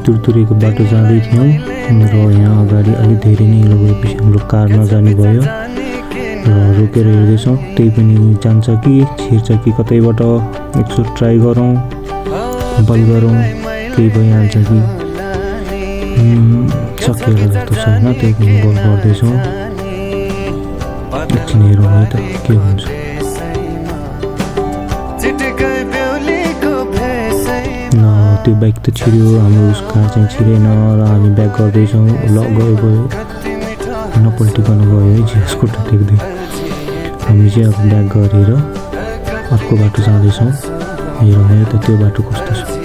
तुरतुरेको बाटो जाँदै थियौँ र यहाँ अगाडि अलि धेरै नै हिलो भएपछि हाम्रो कार नजाने भयो र रोकेर हेर्दैछौँ त्यही पनि जान्छ कि छिर्छ कि कतैबाट एकचोटि ट्राई गरौँ बल गरौँ केही भइहाल्छ कि सकिएला जस्तो छैन त्यही पनि बल गर्दैछौँ एकछिन हेरौँ है त के हुन्छ त्यो बाइक त छिर्यो हाम्रो कार चाहिँ छिरेन र हामी ब्याक गर्दैछौँ ल गयो नपल्टिकन गयो है झिस खुट्टा टेक्दै हामी चाहिँ अब ब्याक गरेर अर्को बाटो जाँदैछौँ हेरौँ है त त्यो बाटो कस्तो छ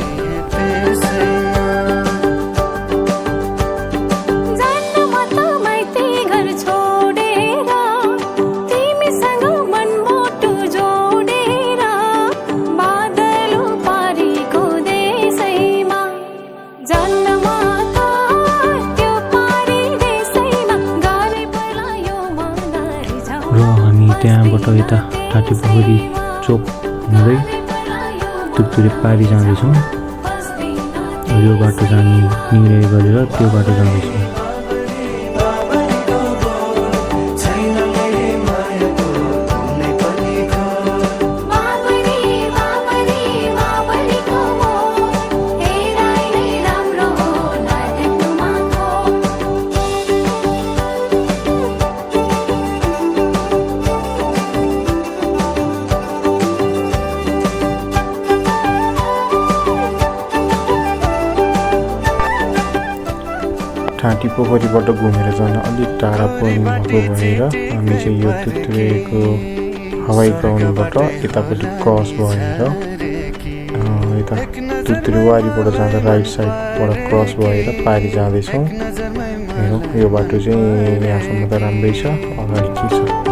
त्यहाँबाट यता टाटीपोखरी चोक हुँदै तुरतुरे पारी जाँदैछौँ यो बाटो जाने निर्णय गरेर त्यो बाटो जाँदैछौँ टाटीपोखरीबाट घुमेर जान अलिक टाढा पर्नुभएको भएर हामी चाहिँ यो तुरतुरेको हवाई ग्राउन्डबाट यतापट्टि क्रस भएर यता तुरतुरे वारीबाट जाँदा राइट साइडबाट क्रस भएर पारी जाँदैछौँ हेरौँ यो बाटो चाहिँ यहाँसम्म त राम्रै छ अगाडि के छ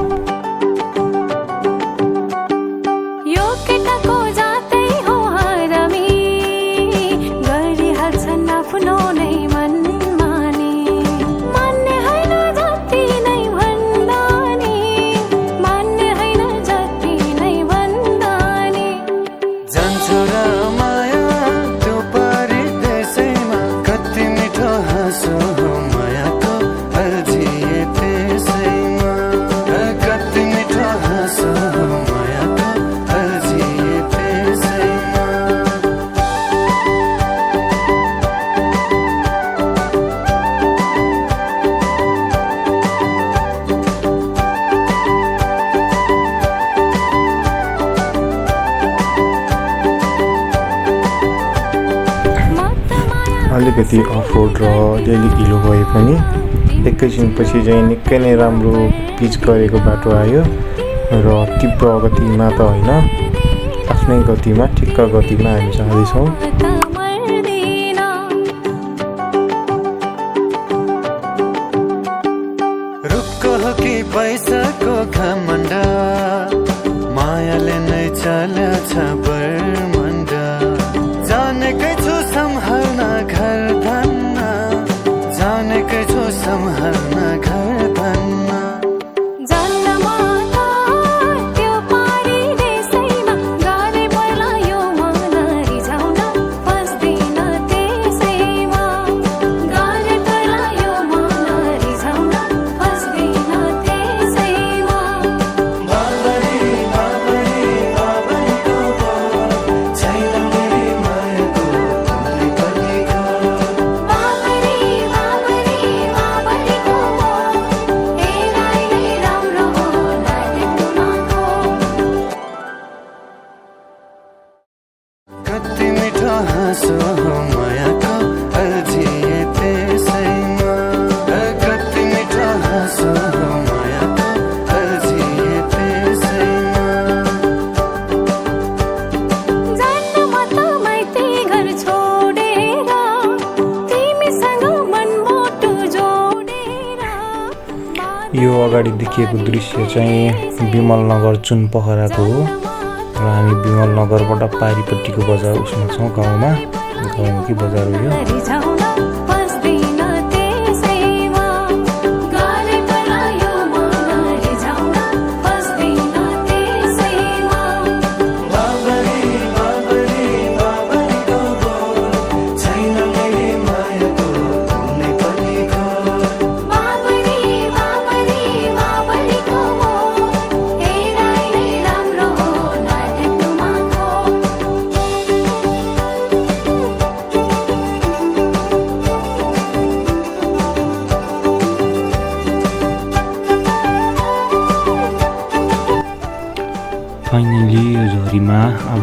अलिकति अफरोड र अलिअलि हिलो भए पनि एकैछिनपछि चाहिँ निकै नै राम्रो पिच गरेको बाटो आयो र तीव्र गतिमा त होइन आफ्नै गतिमा ठिक्क गतिमा हामी जाँदैछौँ पैसाको घमण्ड मायाले नै चल्छ बर्मण्ड जानेकै छु सम्हाल्न घर धन्न जानेकै छु सम्हाल्न घर धन्न यो अगाडि देखिएको दृश्य चाहिँ विमलनगर चुनपोखराको हो र हामी विमलनगरबाट पारीपट्टिको बजार उसमा छौँ गाउँमा कि बजार हो यो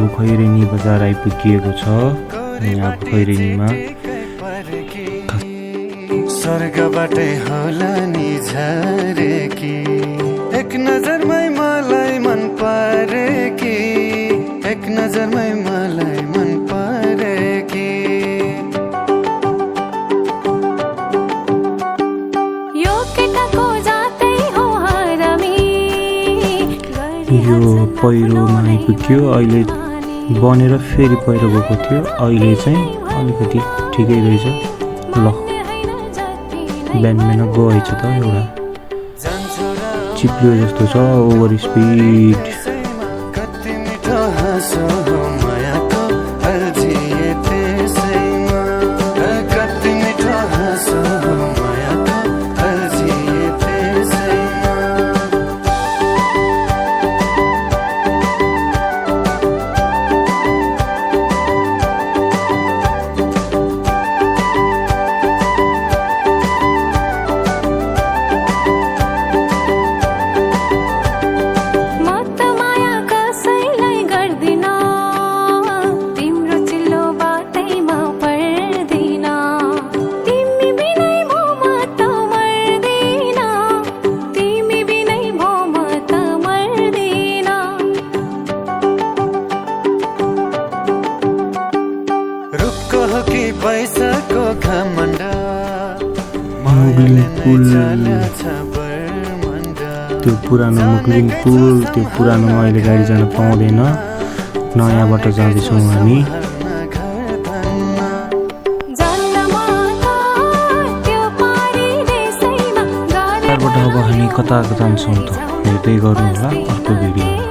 अब खैरेनी बजार आइपुगिएको छ। यहाँ खैरेनीमा स्वर्गबाटै होला नि झरेकी एक नजरमै मलाई मन परेकी एक नजरमै मलाई मन परेकी यो केटाको जातै हो हरामी यो पहिरोमा आइपुग्यो। अहिले बनेर फेरि पहिरो गएको थियो, अहिले चाहिँ अलिकति ठिकै रहेछ। ल बिहान बिहान गएछ त एउटा चिप्लियो जस्तो छ, ओभर स्पिड। कति मिठो हाँसो मायाको अल्झिए त्यसैमा कति मिठो हाँसो मायाको अल्झिए त्यसैमा पैसाको घमण्ड मुगलिङ पुल, त्यो पुरानो मुगलिङ पुल, त्यो पुरानोमा अहिले गाडी जान पाउँदैन। नयाँबाट जाँदैछौँ हामी। अब हामी कता जान्छौँ त हेर्दै गर्नु होला अर्को भिडियो।